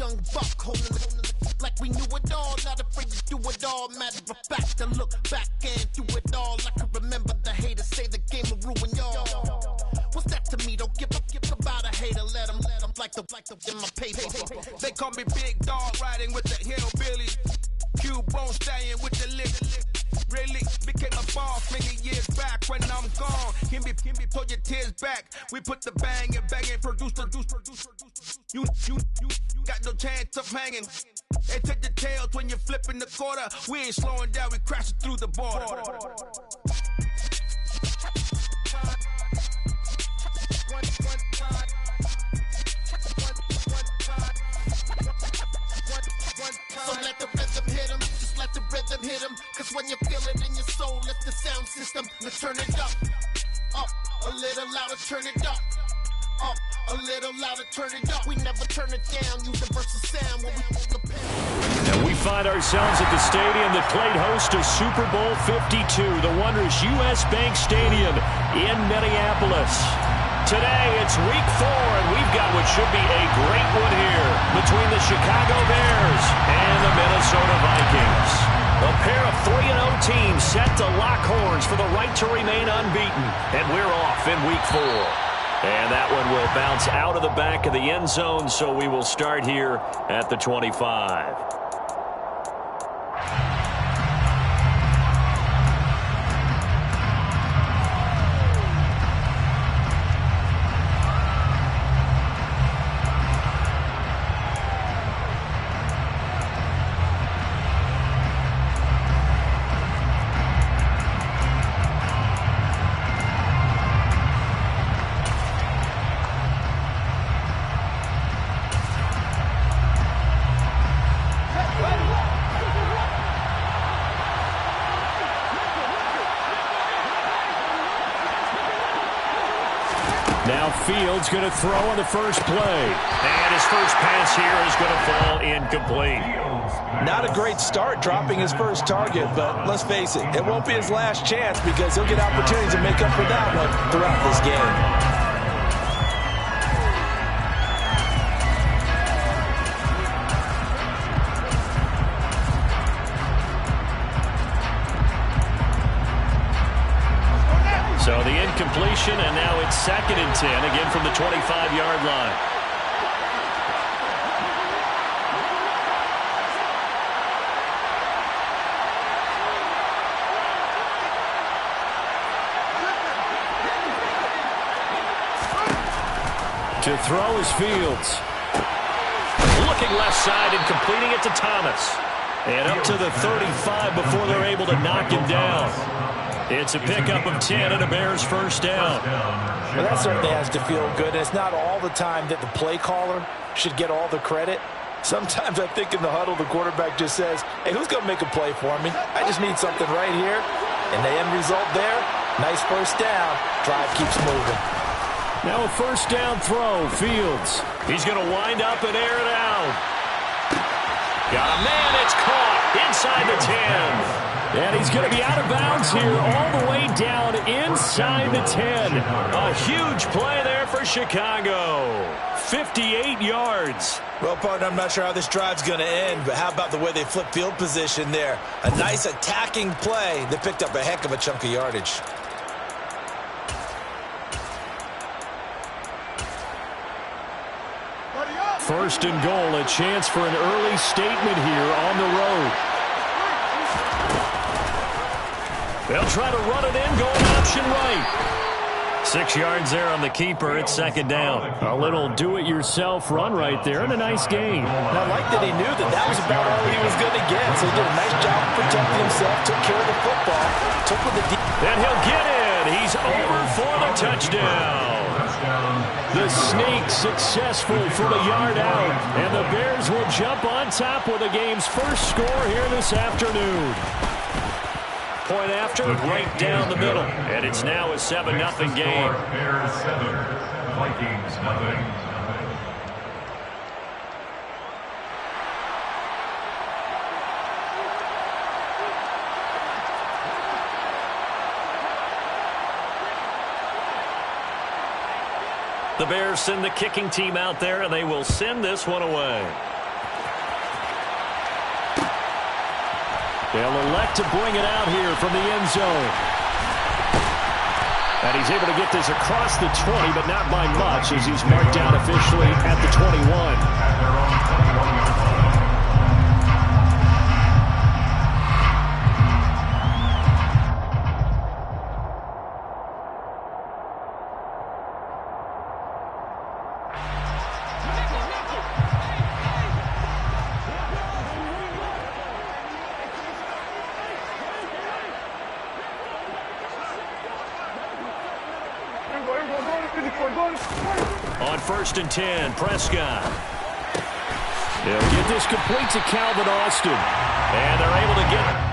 young buck holding like we knew it all, not afraid to do it all. Matter of fact, to look back and do it all. I can remember the haters say the game will ruin y'all. What's that to me? Don't give about a hater. Let them like the in my paper. They call me Big Dog, riding with the hillbilly. Q-Bone staying with the lick. Really became a boss many years back. When I'm gone, can be pull your tears back. We put the bang and produce. You got no chance of hanging. They take the tails when you're flipping the quarter. We ain't slowing down, we crashing through the border. So let the rhythm hit him, just let the rhythm hit him. Cause when you feel it in your soul, let the sound system. Now turn it up a little louder, turn it up a little louder, turn it up. We never turn it down, universal sound when we hold the pen. And we find ourselves at the stadium that played host to Super Bowl 52, the wondrous U.S. Bank Stadium in Minneapolis. Today, it's week 4, and we've got what should be a great one here between the Chicago Bears and the Minnesota Vikings. A pair of 3-0 teams set to lock horns for the right to remain unbeaten, and we're off in week 4. And that one will bounce out of the back of the end zone, so we will start here at the 25. Now Fields going to throw on the first play. And his first pass here is going to fall incomplete. Not a great start dropping his first target, but let's face it, it won't be his last chance because he'll get opportunities to make up for that one throughout this game. So the incompletion, and now it's 2nd and 10, again from the 25-yard line. To throw is Fields. Looking left side and completing it to Thomas. And up to the 35 before they're able to knock him down. It's a pickup of 10 and a Bears first down. Well, that certainly has to feel good. It's not all the time that the play caller should get all the credit. Sometimes I think in the huddle, the quarterback just says, hey, who's going to make a play for me? I just need something right here. And the end result there, nice first down. Drive keeps moving. Now a first down throw, Fields. He's going to wind up and air it out. Got a man, it's caught inside the 10. And he's going to be out of bounds here all the way down inside the 10. A huge play there for Chicago. 58 yards. Well, partner, I'm not sure how this drive's going to end, but how about the way they flip field position there? A nice attacking play that picked up a heck of a chunk of yardage. First and goal, a chance for an early statement here on the road. They'll try to run it in, going option right. 6 yards there on the keeper. It's 2nd down. A little do-it-yourself run right there and a nice gain. And I like that he knew that was about all he was going to get. So he did a nice job protecting himself, took care of the football, took with the deep. And he'll get in. He's over for the touchdown. The sneak successful from a yard out. And the Bears will jump on top with the game's first score here this afternoon. Point after, right down the middle. And it's now a 7-0 game. Bears 7, Vikings 0. The Bears send the kicking team out there, and they will send this one away. They'll elect to bring it out here from the end zone. And he's able to get this across the 20, but not by much, as he's marked down officially at the 21. On 1st and 10, Prescott. They'll get this complete to Calvin Austin. And they're able to get...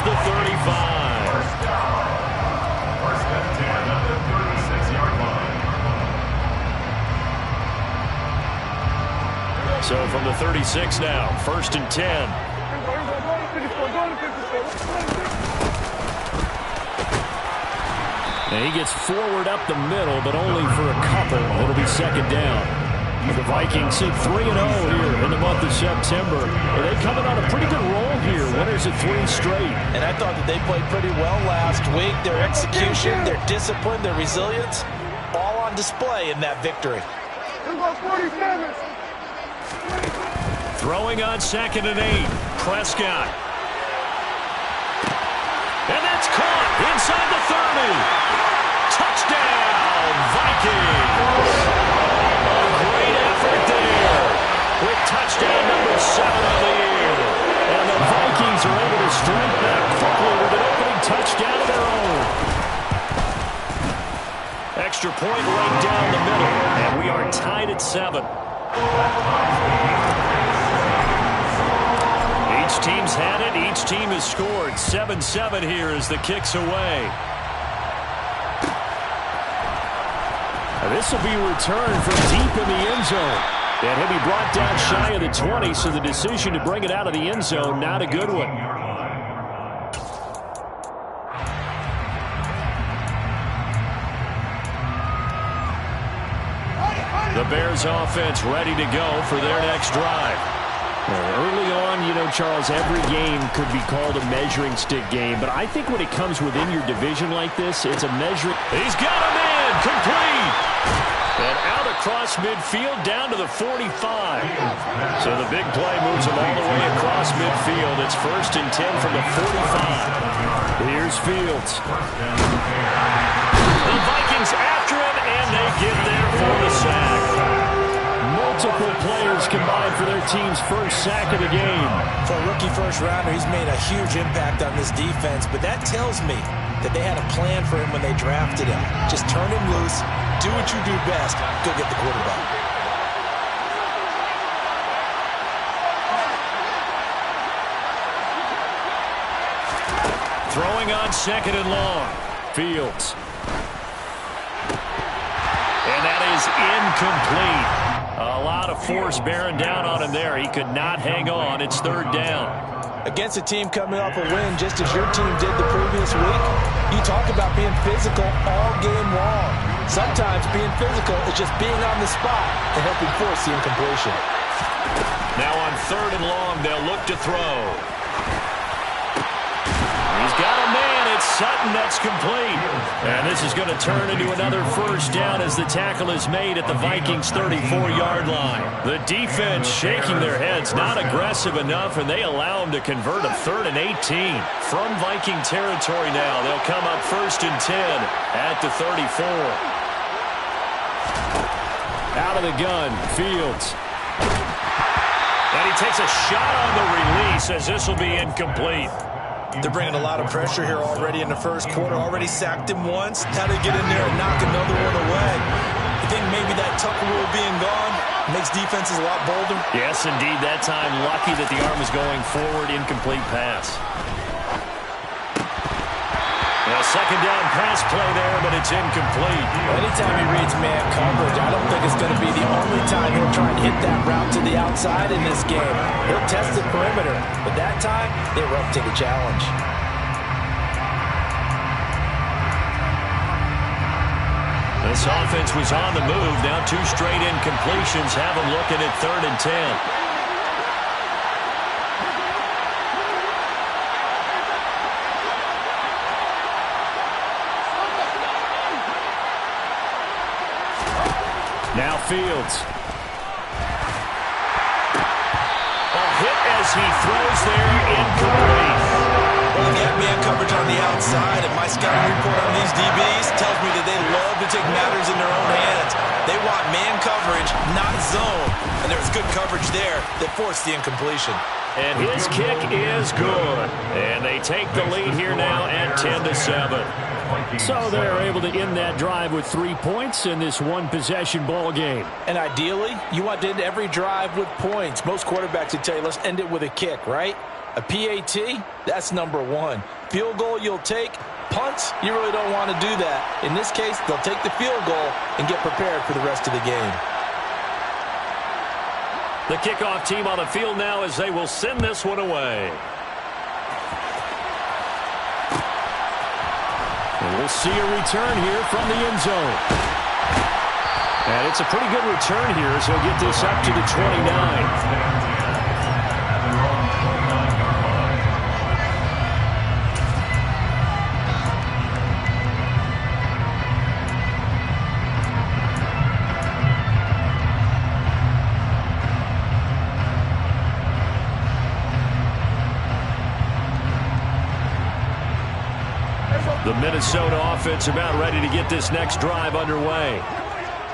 the 35. First and 10 at the 36-yard line. So from the 36 now, 1st and 10. And he gets forward up the middle, but only for a couple. It'll be 2nd down. The Vikings sit 3-0 here in the month of September. Are they coming on a pretty good roll here? Winners at 3 straight. And I thought that they played pretty well last week. Their execution, their discipline, their resilience, all on display in that victory. Throwing on 2nd and 8. Prescott. And that's caught inside the 30. Touchdown, Vikings. Great effort there with touchdown number 7 on the year. And the Vikings are able to strike back quickly with an opening touchdown of their own. Extra point right down the middle, and we are tied at 7. Each team's had it. Each team has scored. 7-7 here as the kick's away. This will be returned from deep in the end zone. And he'll be brought down shy of the 20, so the decision to bring it out of the end zone, not a good one. The Bears offense ready to go for their next drive. Early on, you know, Charles, every game could be called a measuring stick game. But I think when it comes within your division like this, it's a measuring... He's got a man! Complete! And out across midfield down to the 45. So the big play moves him all the way across midfield. It's 1st and 10 from the 45. Here's Fields. The Vikings after him, and they get there for the sack. Multiple players combined for their team's first sack of the game. For a rookie first-rounder, he's made a huge impact on this defense, but that tells me that they had a plan for him when they drafted him. Just turn him loose, do what you do best, go get the quarterback. Throwing on 2nd and long. Fields. And that is incomplete. A lot of force bearing down on him there. He could not hang on. It's 3rd down. Against a team coming off a win just as your team did the previous week, you talk about being physical all game long. Sometimes being physical is just being on the spot and helping force the incompletion. Now on 3rd and long, they'll look to throw. He's got a man. It's Sutton. That's complete. And this is going to turn into another 1st down as the tackle is made at the Vikings' 34-yard line. The defense shaking their heads, not aggressive enough, and they allow him to convert a 3rd and 18. From Viking territory now, they'll come up 1st and 10 at the 34. Out of the gun, Fields. And he takes a shot on the release as this will be incomplete. They're bringing a lot of pressure here already in the first quarter. Already sacked him once. How to get in there and knock another one away. I think maybe that Tucker rule being gone makes defenses a lot bolder. Yes, indeed. That time, lucky that the arm was going forward. Incomplete pass. A second down pass play there, but it's incomplete. Anytime he reads man coverage, I don't think it's going to be the only time he'll try and hit that route to the outside in this game. He'll test the perimeter, but that time, they were up to the challenge. This offense was on the move. Now 2 straight incompletions have them looking at 3rd and 10. Now Fields. A hit as he throws there, incomplete. Well, you have man coverage on the outside, and my scouting report on these DBs tells me that they love to take matters in their own hands. They want man coverage, not zone. And there was good coverage there that forced the incompletion. And his kick is good. And they take the lead here now at 10-7. So they're able to end that drive with 3 points in this one-possession ball game. And ideally, you want to end every drive with points. Most quarterbacks would tell you, let's end it with a kick, right? A PAT, that's number 1. Field goal you'll take. Punts, you really don't want to do that. In this case, they'll take the field goal and get prepared for the rest of the game. The kickoff team on the field now as they will send this one away. And we'll see a return here from the end zone. And it's a pretty good return here as he'll get this up to the 29. The Minnesota offense about ready to get this next drive underway.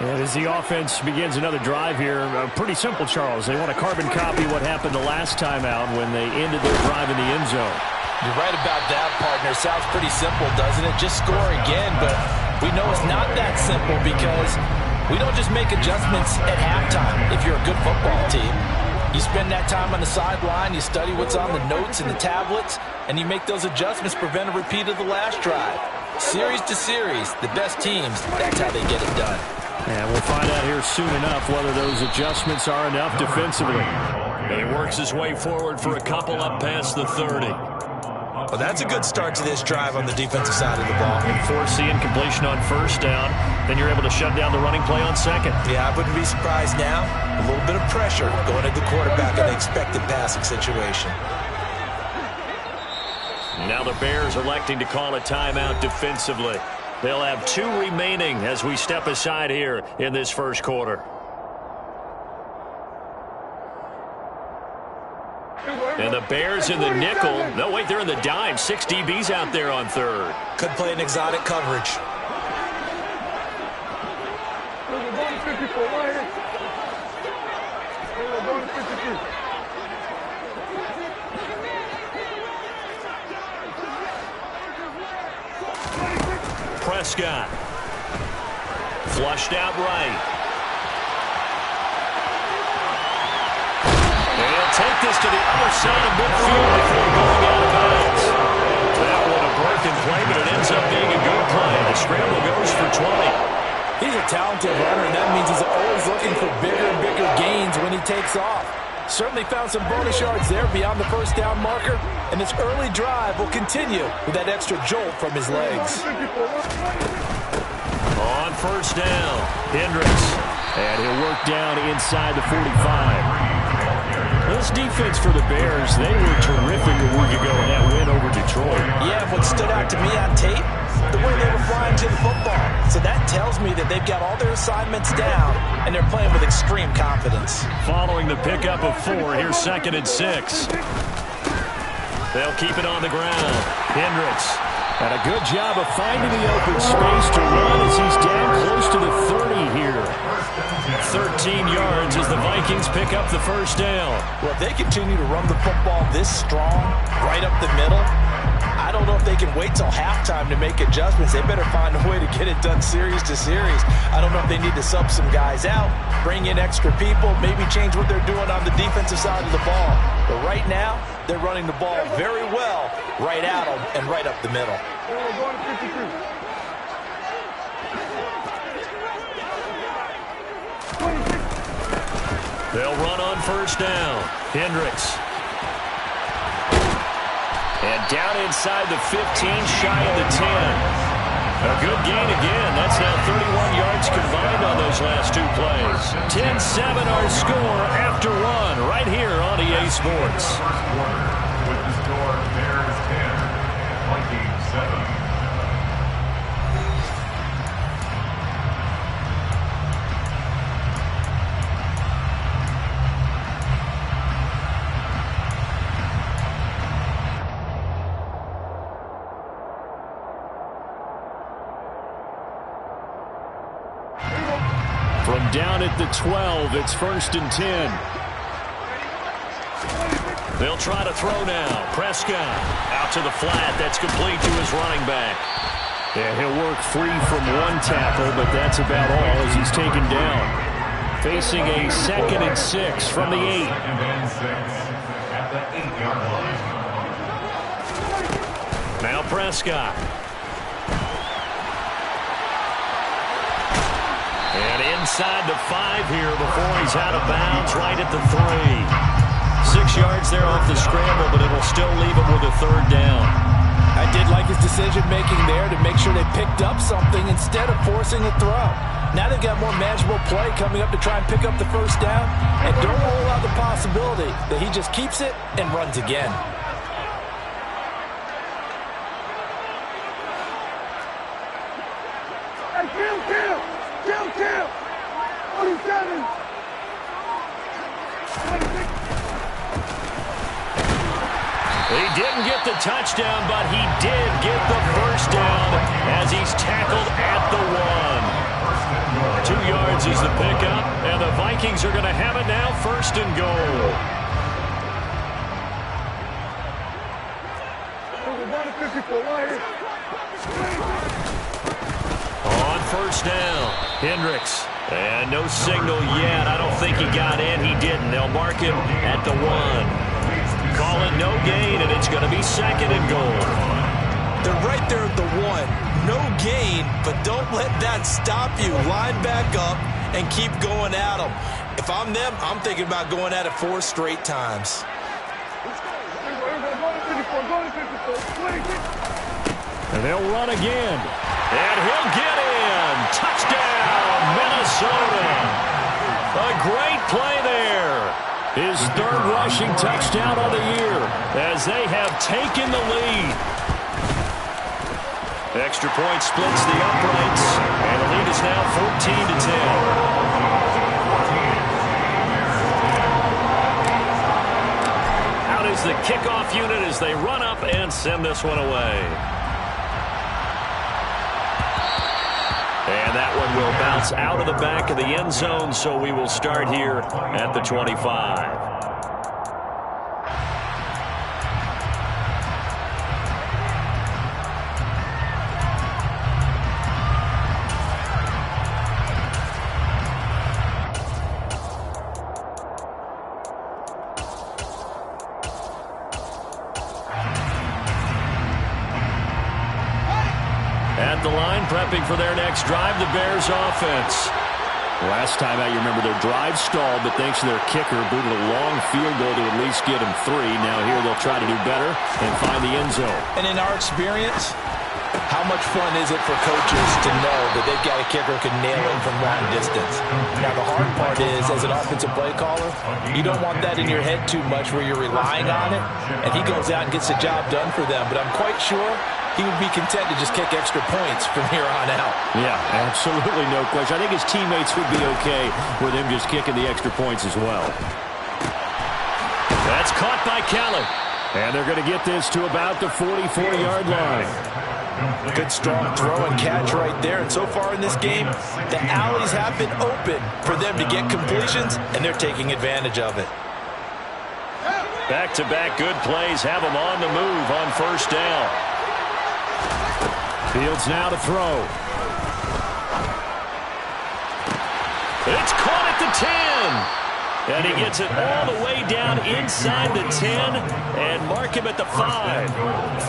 And as the offense begins another drive here, pretty simple, Charles. They want to carbon copy what happened the last time out when they ended their drive in the end zone. You're right about that, partner. Sounds pretty simple, doesn't it? Just score again, but we know it's not that simple because we don't just make adjustments at halftime if you're a good football team. You spend that time on the sideline, you study what's on the notes and the tablets, and you make those adjustments, prevent a repeat of the last drive. Series to series, the best teams, that's how they get it done. And we'll find out here soon enough whether those adjustments are enough defensively. He works his way forward for a couple up past the 30. Well, that's a good start to this drive on the defensive side of the ball. And force the incompletion on first down. Then you're able to shut down the running play on second. Yeah, I wouldn't be surprised now. A little bit of pressure going at the quarterback in the expected passing situation. Now the Bears electing to call a timeout defensively. They'll have 2 remaining as we step aside here in this first quarter. And the Bears in the nickel. No, wait, they're in the dime. 6 DBs out there on third. Could play an exotic coverage. Prescott. Flushed out right. They'll take this to the other side of midfield before going out of bounds. That one a broken play, but it ends up being a good play. The scramble goes for 20. He's a talented runner, and that means he's always looking for bigger and bigger gains when he takes off. Certainly found some bonus yards there beyond the first down marker, and this early drive will continue with that extra jolt from his legs. On first down, Hendricks. And he'll work down inside the 45. This defense for the Bears, they were terrific a week ago in that win over Detroit. Yeah, what stood out to me on tape, the way they were flying to the football. So that tells me that they've got all their assignments down, and they're playing with extreme confidence. Following the pickup of 4, here's 2nd and 6. They'll keep it on the ground. Hendricks. And a good job of finding the open space to run as he's down close to the 30 here. 13 yards as the Vikings pick up the first down. Well, if they continue to run the football this strong, right up the middle, I don't know if they can wait till halftime to make adjustments. They better find a way to get it done series to series. I don't know if they need to sub some guys out, bring in extra people, maybe change what they're doing on the defensive side of the ball. But right now, they're running the ball very well right at them and right up the middle. They'll run on first down. Hendricks. And down inside the 15, shy of the 10. A good gain again. That's now 31 yards combined on those last two plays. 10-7 our score after one right here on EA Sports. First quarter with the score Bears 10, Vikings 7. From down at the 12, it's 1st and 10. They'll try to throw now. Prescott out to the flat. That's complete to his running back. Yeah, he'll work free from one tackle, but that's about all as he's taken down. Facing a 2nd and 6 from the 8. 2nd and 6 at the 8-yard line. Now Prescott. And inside the 5 here before he's out of bounds right at the 3. 6 yards there off the scramble, but it'll still leave him with a 3rd down. I did like his decision-making there to make sure they picked up something instead of forcing a throw. Now they've got more manageable play coming up to try and pick up the first down, and don't rule out the possibility that he just keeps it and runs again. He didn't get the touchdown, but he did get the first down as he's tackled at the 1. 2 yards is the pickup, and the Vikings are going to have it now, 1st and goal. On first down, Hendricks. And no signal yet. I don't think he got in. He didn't. They'll mark him at the 1. Call it no gain, and it's going to be 2nd and goal. They're right there at the 1. No gain, but don't let that stop you. Line back up and keep going at them. If I'm them, I'm thinking about going at it 4 straight times. And they'll run again. And he'll get in. Touchdown, Minnesota. A great play there. His 3rd rushing touchdown of the year as they have taken the lead. Extra point splits the uprights, and the lead is now 14-10. Out is the kickoff unit as they run up and send this one away. And that one will bounce out of the back of the end zone, so we will start here at the 25. At the line, prepping for their next drive, the Bears offense. Last time out, you remember their drive stalled, but thanks to their kicker, booted a long field goal to at least get them 3. Now here they'll try to do better and find the end zone. And in our experience, how much fun is it for coaches to know that they've got a kicker who can nail in from long distance? Now the hard part is, as an offensive play caller, you don't want that in your head too much where you're relying on it, and he goes out and gets the job done for them. But I'm quite sure he would be content to just kick extra points from here on out. Yeah, absolutely no question. I think his teammates would be okay with him just kicking the extra points as well. That's caught by Kelly. And they're going to get this to about the 44-yard line. Good strong throw and catch right there. And so far in this game, the alleys have been open for them to get completions, and they're taking advantage of it. Back-to-back good plays have them on the move on first down. Fields now to throw. It's caught at the 10. And he gets it all the way down inside the 10 and mark him at the 5.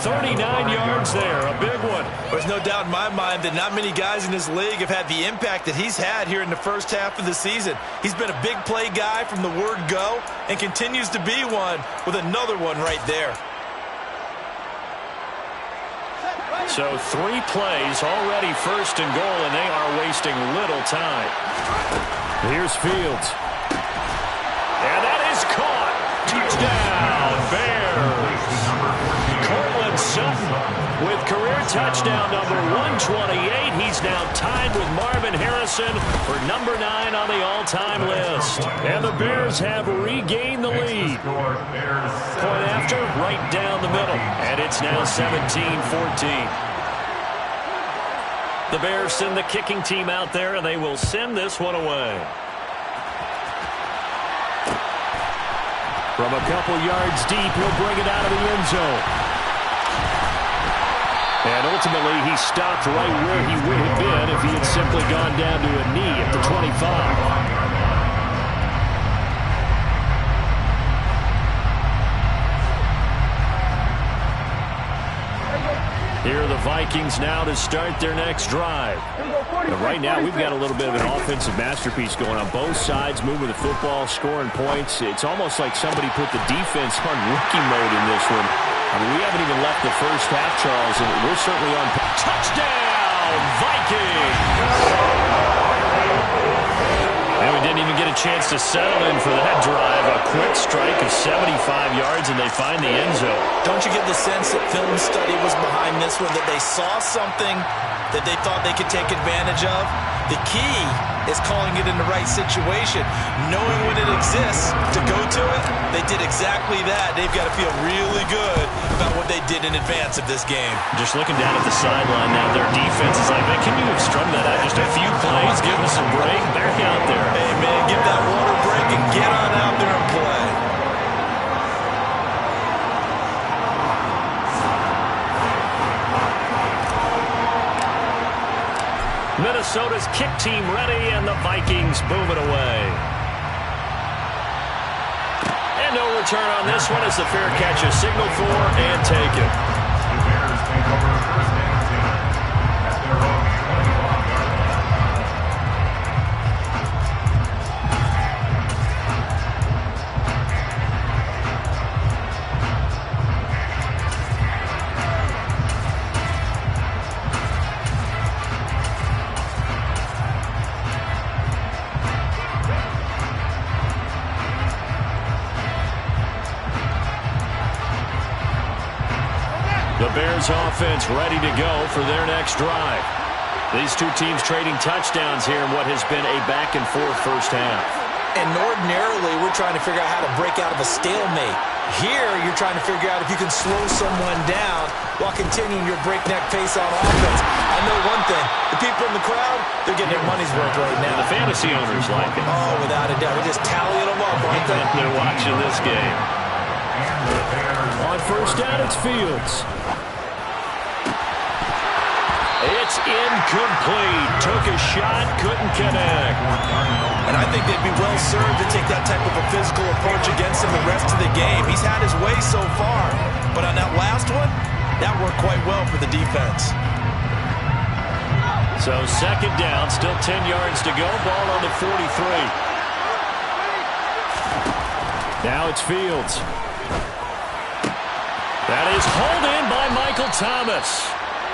39 yards there, a big one. There's no doubt in my mind that not many guys in this league have had the impact that he's had here in the first half of the season. He's been a big play guy from the word go and continues to be one with another one right there. So 3 plays, already first and goal, and they are wasting little time. Here's Fields. And that is caught. Touchdown, Bears. Cortland Sutton with career touchdown number 128. He's now tied with Marvin Harrison for number 9 on the all-time list. And the Bears have regained the lead. Point after, right down the middle. And it's now 17-14. The Bears send the kicking team out there, and they will send this one away. From a couple yards deep, he'll bring it out of the end zone. And ultimately, he stopped right where he would have been if he had simply gone down to a knee at the 25. Here are the Vikings now to start their next drive. But right now, we've got a little bit of an offensive masterpiece going on. Both sides moving the football, scoring points. It's almost like somebody put the defense on rookie mode in this one. I mean, we haven't even left the first half, Charles, and we're certainly on. Touchdown, Vikings! And we didn't even get a chance to settle in for that drive. A quick strike of 75 yards, and they find the end zone. Don't you get the sense that film study was behind this one, that they saw something that they thought they could take advantage of? The key is calling it in the right situation. Knowing when it exists to go to it, they did exactly that. They've got to feel really good about what they did in advance of this game. Just looking down at the sideline now, their defense is like, man, can you have strung that out just a few plays, give us a break, back out there. Hey, man, give that water break and get on out there and play. Minnesota's kick team ready, and the Vikings move it away. And no return on this one as the fair catch is signaled for and taken. The Bears take over first and 10 at their own 25-yard line. The Bears offense ready to go for their next drive. These two teams trading touchdowns here in what has been a back-and-forth first half. And ordinarily, we're trying to figure out how to break out of a stalemate. Here, you're trying to figure out if you can slow someone down while continuing your breakneck pace on offense. I know one thing. The people in the crowd, they're getting their money's worth right now. The fantasy owners like it. Oh, without a doubt. They're just tallying them up, aren't they? They're watching this game. On first down, it's Fields. It's incomplete. Took a shot, couldn't connect. And I think they'd be well served to take that type of a physical approach against him the rest of the game. He's had his way so far, but on that last one, that worked quite well for the defense. So second down, still 10 yards to go. Ball on the 43. Now it's Fields. That is hauled in by Michael Thomas.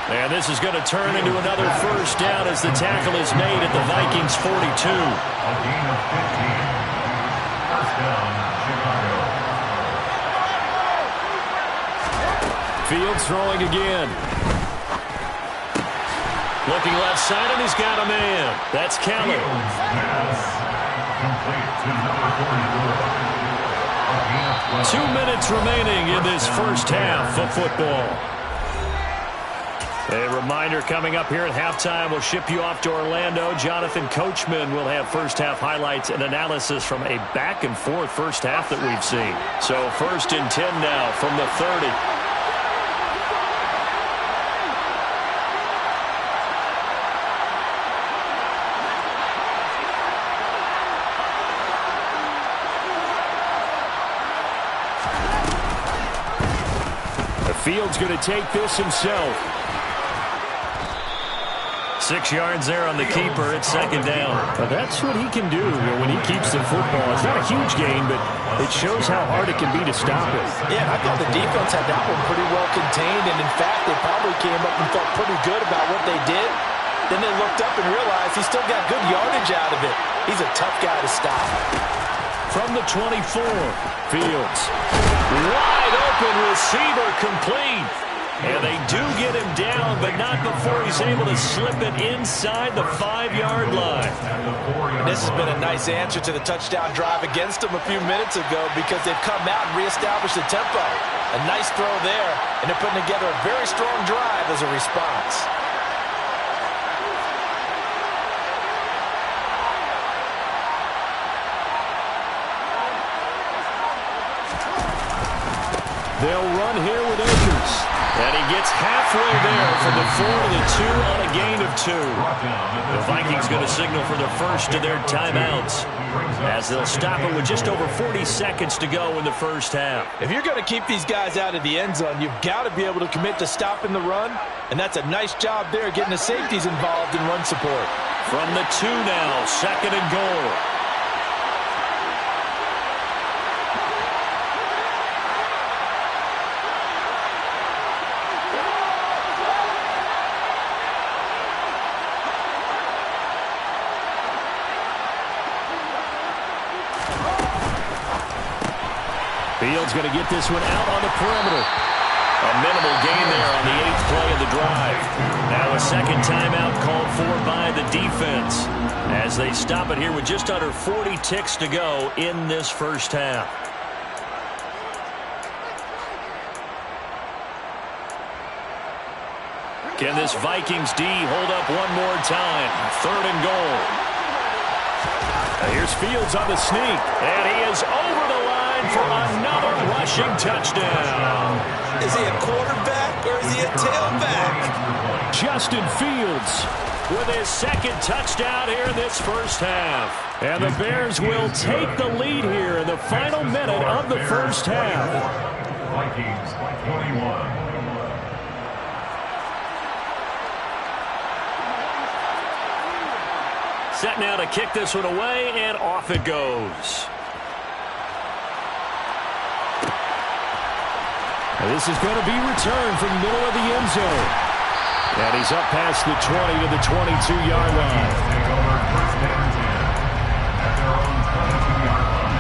And this is going to turn into another first down as the tackle is made at the Vikings 42. A gain of 15. First down, Chicago. Fields throwing again. Looking left side, and he's got a man. That's Kelly. Fields pass complete to number 44. A gain of 12. 2 minutes remaining in this first half of football. A reminder coming up here at halftime, we'll ship you off to Orlando. Jonathan Coachman will have first-half highlights and analysis from a back-and-forth first half that we've seen. So 1st and 10 now from the 30. Fields going to take this himself. 6 yards there on the keeper. It's 2nd down. But that's what he can do when he keeps the football. It's not a huge gain, but it shows how hard it can be to stop it. Yeah, I thought the defense had that one pretty well contained, and in fact, they probably came up and felt pretty good about what they did. Then they looked up and realized he still got good yardage out of it. He's a tough guy to stop. From the 24, Fields. Wide open receiver complete. And they do get him down, but not before he's able to slip it inside the 5-yard line. And this has been a nice answer to the touchdown drive against them a few minutes ago because they've come out and reestablished the tempo. A nice throw there, and they're putting together a very strong drive as a response. They'll run here with Akers. And he gets halfway there from the 4 to the 2 on a gain of 2. The Vikings going to signal for the first of their timeouts as they'll stop it with just over 40 seconds to go in the first half. If you're going to keep these guys out of the end zone, you've got to be able to commit to stopping the run. And that's a nice job there, getting the safeties involved in run support. From the 2 now, 2nd and goal. Fields going to get this one out on the perimeter. A minimal gain there on the 8th play of the drive. Now a second timeout called for by the defense as they stop it here with just under 40 ticks to go in this first half. Can this Vikings D hold up one more time? 3rd and goal. Here's Fields on the sneak, and he is over the line for another rushing touchdown. Is he a quarterback or is he a tailback? Justin Fields with his 2nd touchdown here in this first half. And the Bears will take the lead here in the final minute of the first half. Vikings by 21. Set now to kick this one away, and off it goes. This is going to be returned from the middle of the end zone. And he's up past the 20 to the 22-yard line. Take over 1st and 10 at their own 22-yard line.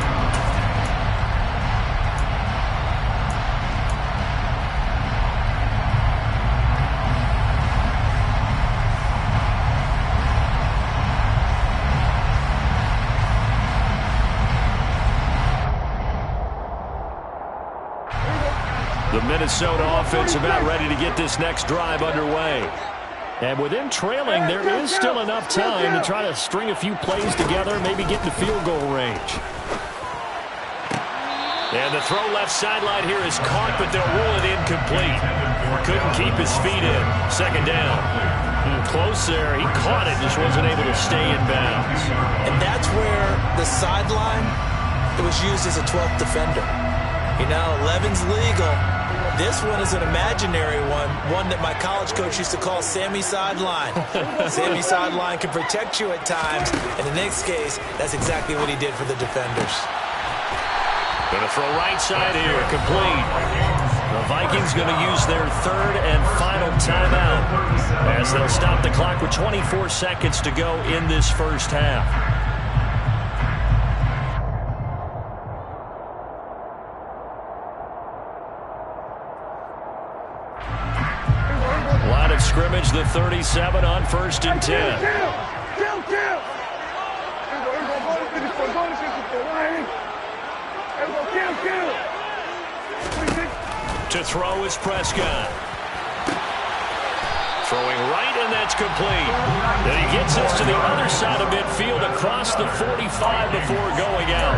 The Minnesota offense about ready to get this next drive underway. And with them trailing, there is still enough time to try to string a few plays together, maybe get into field goal range. And the throw left sideline here is caught, but they'll rule it incomplete. Couldn't keep his feet in. 2nd down. Close there. He caught it, just wasn't able to stay in bounds. And that's where the sideline, it was used as a 12th defender. You know, 11's legal. This one is an imaginary one that my college coach used to call Sammy Sideline. Sammy Sideline can protect you at times. In the next case, that's exactly what he did for the defenders. Going to throw right side here, complete. The Vikings going to use their 3rd and final timeout as they'll stop the clock with 24 seconds to go in this first half. Line of scrimmage, the 37 on 1st and 10. To throw is Prescott. Throwing right, and that's complete. And he gets this to the other side of midfield across the 45 before going out.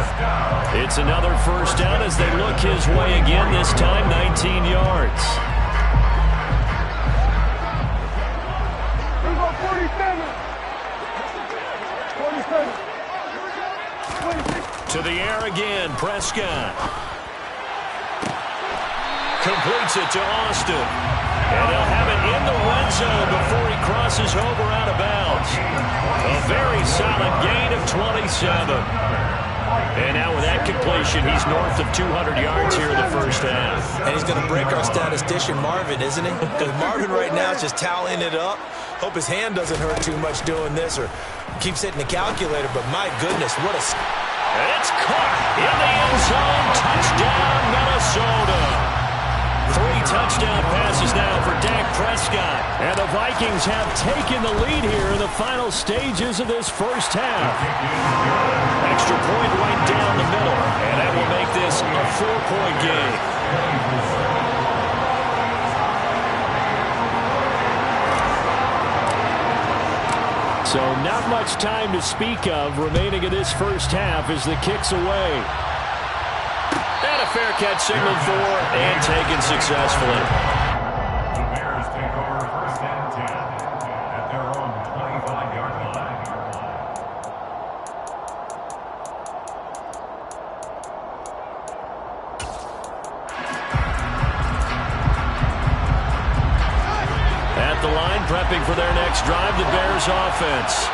It's another first down as they look his way again, this time 19 yards. To the air again, Prescott. Completes it to Austin. And they'll have it in the red zone before he crosses over out of bounds. A very solid gain of 27. And now with that completion, he's north of 200 yards here in the first half. And he's going to break our statistician Marvin, isn't he? Because Marvin right now is just toweling it up. Hope his hand doesn't hurt too much doing this or keeps hitting the calculator. But my goodness, what a... It's caught in the end zone. Touchdown, Minnesota. 3 touchdown passes now for Dak Prescott. And the Vikings have taken the lead here in the final stages of this first half. Extra point right down the middle. And that will make this a 4-point game. So not much time to speak of remaining in this first half as the kick's away. And a fair catch signaled for and taken successfully. The Bears take over first and 10 at their own 25-yard line. At the line, prepping for their next drive, the Bears offense.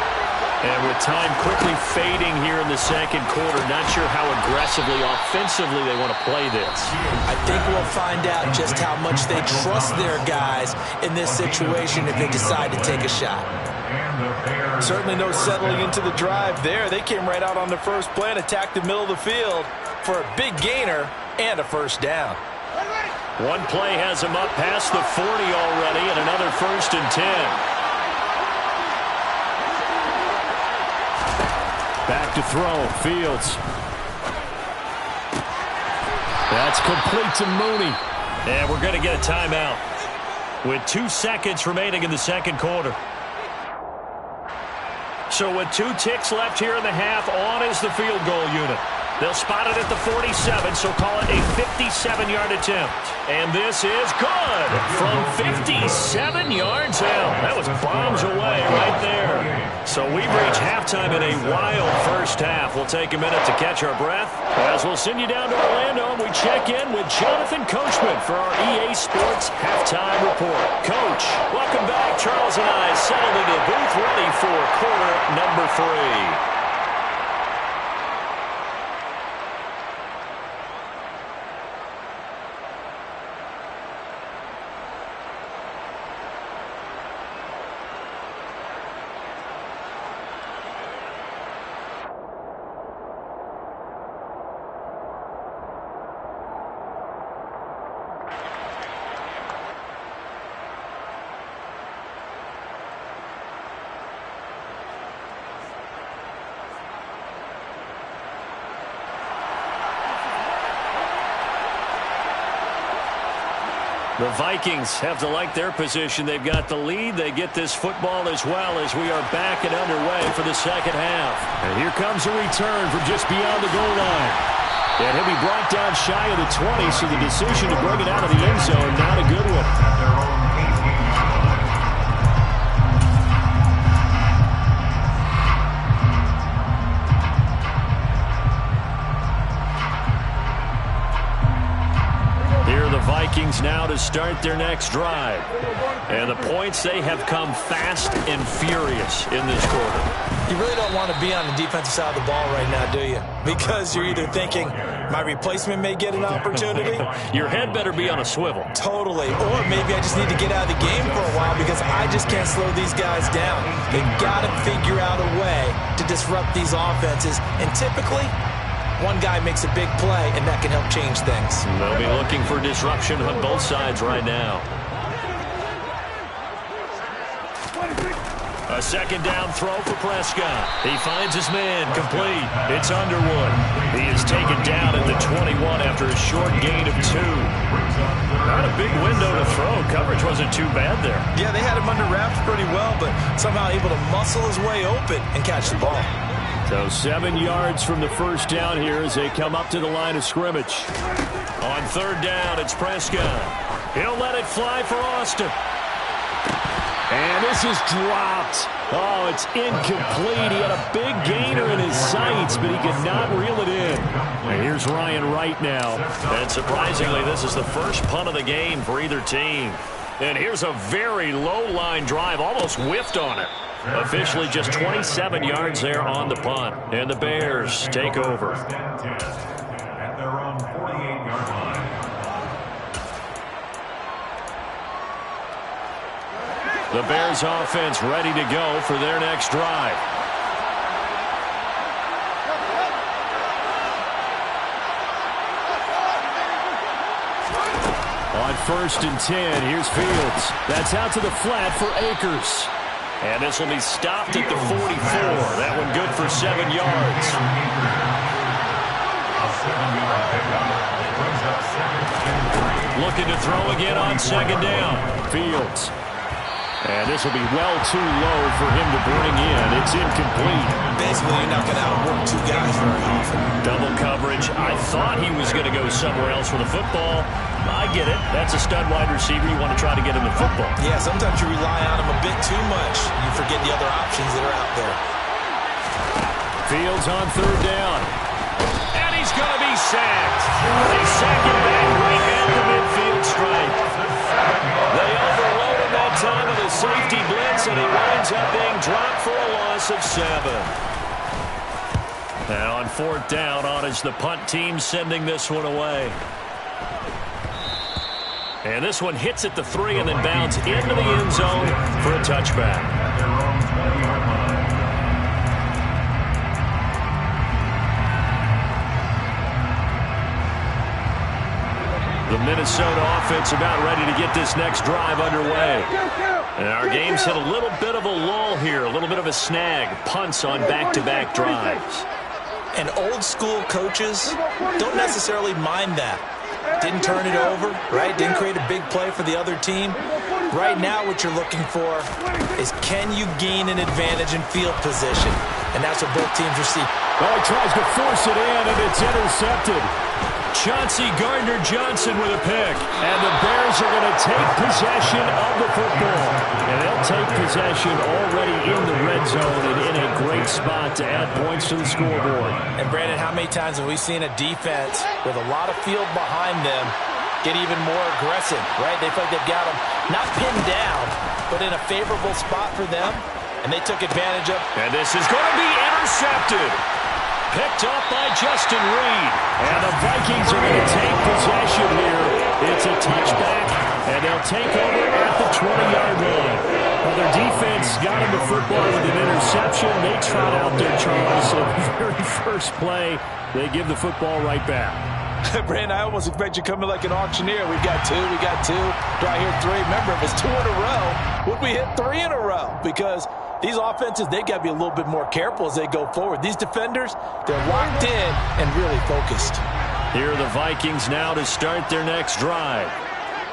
And with time quickly fading here in the second quarter, not sure how aggressively, offensively they want to play this. I think we'll find out just how much they trust their guys in this situation if they decide to take a shot. Certainly no settling into the drive there. They came right out on the first play and attacked the middle of the field for a big gainer and a first down. One play has him up past the 40 already, and another first and 10. Back to throw, Fields. That's complete to Mooney. And we're going to get a timeout with 2 seconds remaining in the second quarter. So with 2 ticks left here in the half, on is the field goal unit. They'll spot it at the 47, so call it a 57-yard attempt. And this is good from 57 yards out. That was bombs away right there. So we've reached halftime in a wild first half. We'll take a minute to catch our breath as we'll send you down to Orlando and we check in with Jonathan Coachman for our EA Sports Halftime Report. Coach, welcome back. Charles and I settled into the booth ready for quarter number 3. The Vikings have to like their position. They've got the lead. They get this football as well as we are back and underway for the second half. And here comes a return from just beyond the goal line. And he'll be brought down shy of the 20, so the decision to bring it out of the end zone, not a good one. Vikings now to start their next drive. And the points, they have come fast and furious in this quarter. You really don't want to be on the defensive side of the ball right now, do you? Because you're either thinking, my replacement may get an opportunity. Your head better be on a swivel. Totally. Or maybe I just need to get out of the game for a while because I just can't slow these guys down. They've got to figure out a way to disrupt these offenses. And typically, one guy makes a big play, and that can help change things. They'll be looking for disruption on both sides right now. A second down throw for Prescott. He finds his man, complete. It's Underwood. He is taken down at the 21 after a short gain of 2. Not a big window to throw. Coverage wasn't too bad there. Yeah, they had him under wraps pretty well, but somehow able to muscle his way open and catch the ball. So 7 yards from the first down here as they come up to the line of scrimmage. On third down, it's Prescott. He'll let it fly for Austin. And this is dropped. Oh, it's incomplete. He had a big gainer in his sights, but he could not reel it in. And here's Ryan Wright now. And surprisingly, this is the first punt of the game for either team. And here's a very low-line drive, almost whiffed on it. Officially just 27 yards there on the punt. And the Bears take over. At their own 48-yard line. The Bears offense ready to go for their next drive. On 1st and 10, here's Fields. That's out to the flat for Akers. And this will be stopped at the 44. That one good for 7 yards. Looking to throw again on 2nd down. Fields. And this will be well too low for him to bring in. It's incomplete. Basically, you're not going to outwork 2 guys very often. Double coverage. I thought he was going to go somewhere else for the football. I get it. That's a stud wide receiver. You want to try to get him the football. Yeah, sometimes you rely on him a bit too much. You forget the other options that are out there. Fields on 3rd down. And he's going to be sacked. They sack him back right at the midfield stripe. They overload him that time with a safety blitz, and he winds up being dropped for a loss of 7. And on 4th down, on is the punt team sending this one away. And this one hits at the 3 and then bounds into the end zone for a touchback. At their own 20-yard line. The Minnesota offense about ready to get this next drive underway. And our game's hit a little bit of a lull here, a little bit of a snag. Punts on back-to-back drives. And old-school coaches don't necessarily mind that. Didn't turn it over, right? Didn't create a big play for the other team. Right now what you're looking for is can you gain an advantage in field position? And that's what both teams receive. Oh, he tries to force it in, and it's intercepted. Chauncey Gardner-Johnson with a pick. And the Bears are going to take possession of the football. And they'll take possession already in the red zone and in a great spot to add points to the scoreboard. And, Brandon, how many times have we seen a defense with a lot of field behind them get even more aggressive, right? They feel like they've got them not pinned down, but in a favorable spot for them, and they took advantage of. And this is going to be intercepted. Picked up by Justin Reed. And the Vikings are going to take possession here. It's a touchback, and they'll take over at the 20-yard line. Well, their defense got him the football with an interception. They trot out there, Charles. So the very first play, they give the football right back. Brandon, I almost expect you to come in like an auctioneer. We've got 2, we got 2. Do I hear 3? Remember, if it's 2 in a row, would we hit 3 in a row? Because these offenses, they've got to be a little bit more careful as they go forward. These defenders, they're locked in and really focused. Here are the Vikings now to start their next drive.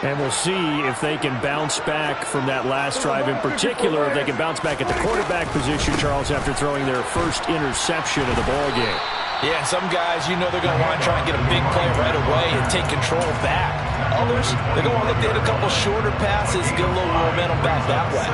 And we'll see if they can bounce back from that last drive in particular, if they can bounce back at the quarterback position, Charles, after throwing their first interception of the ballgame. Yeah, and some guys, you know they're going to want to try and get a big play right away and take control back. Others, they're going to look to hit a couple shorter passes, get a little momentum back that way.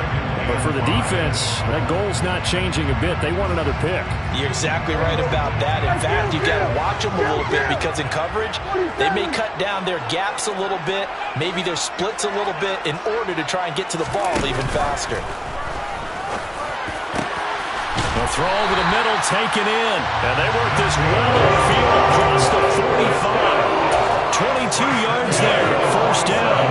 But for the defense, that goal's not changing a bit. They want another pick. You're exactly right about that. In fact, you got to watch them a little bit because in coverage, they may cut down their gaps a little bit, maybe their splits a little bit in order to try and get to the ball even faster. The throw over the middle, taken in. And they work this well field across the 45. 22 yards there, first down.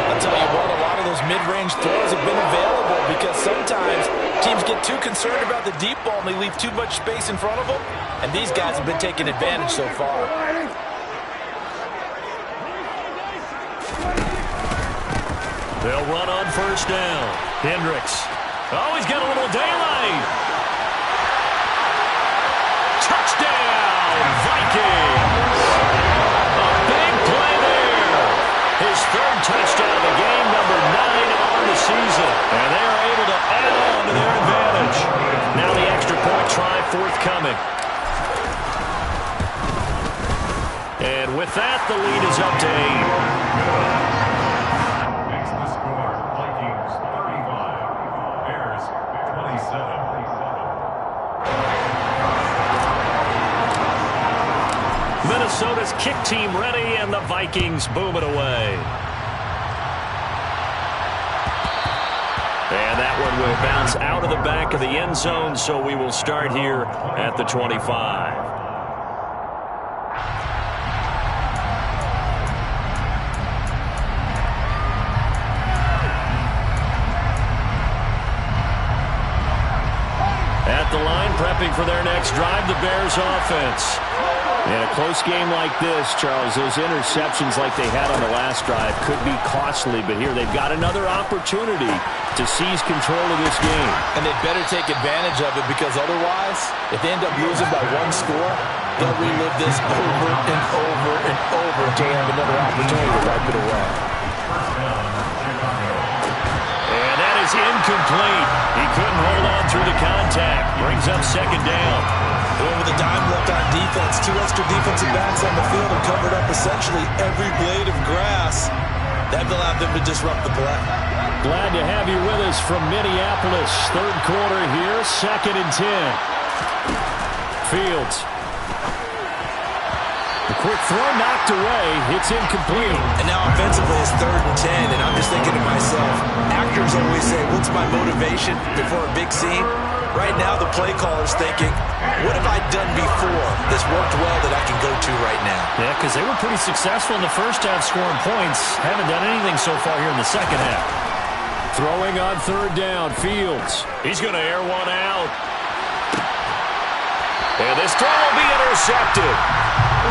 I'll tell you what, a lot of those mid-range throws have been available because sometimes teams get too concerned about the deep ball and they leave too much space in front of them. And these guys have been taking advantage so far. They'll run on first down. Hendricks. Oh, he's got a little daylight. Touchdown, Vikings. A big play there. His third touchdown of the game, number 9 on the season. And they are able to add on to their advantage. Now the extra point try forthcoming. And with that, the lead is up to 8. Makes the score Vikings 35, Bears 27. Minnesota's kick team ready, and the Vikings boom it away. And that one will bounce out of the back of the end zone, so we will start here at the 25. At the line, prepping for their next drive, the Bears offense. In a close game like this, Charles, those interceptions like they had on the last drive could be costly, but here they've got another opportunity to seize control of this game. And they better take advantage of it, because otherwise, if they end up losing by 1 score, they'll relive this over and over and over until they have another opportunity to wipe it away. And that is incomplete. He couldn't hold on through the contact. Brings up second down. With a dime left on defense, 2 extra defensive backs on the field and covered up essentially every blade of grass. That allowed them to disrupt the play. Glad to have you with us from Minneapolis. Third quarter here, 2nd and 10. Fields. The quick throw knocked away. It's incomplete. And now offensively it's 3rd and 10, and I'm just thinking to myself, actors always say, what's my motivation before a big scene? Right now the play caller's thinking, what have I done before that's worked well that I can go to right now? Yeah, because they were pretty successful in the first half scoring points. Haven't done anything so far here in the second half. Throwing on 3rd down, Fields. He's going to air one out. And this throw will be intercepted.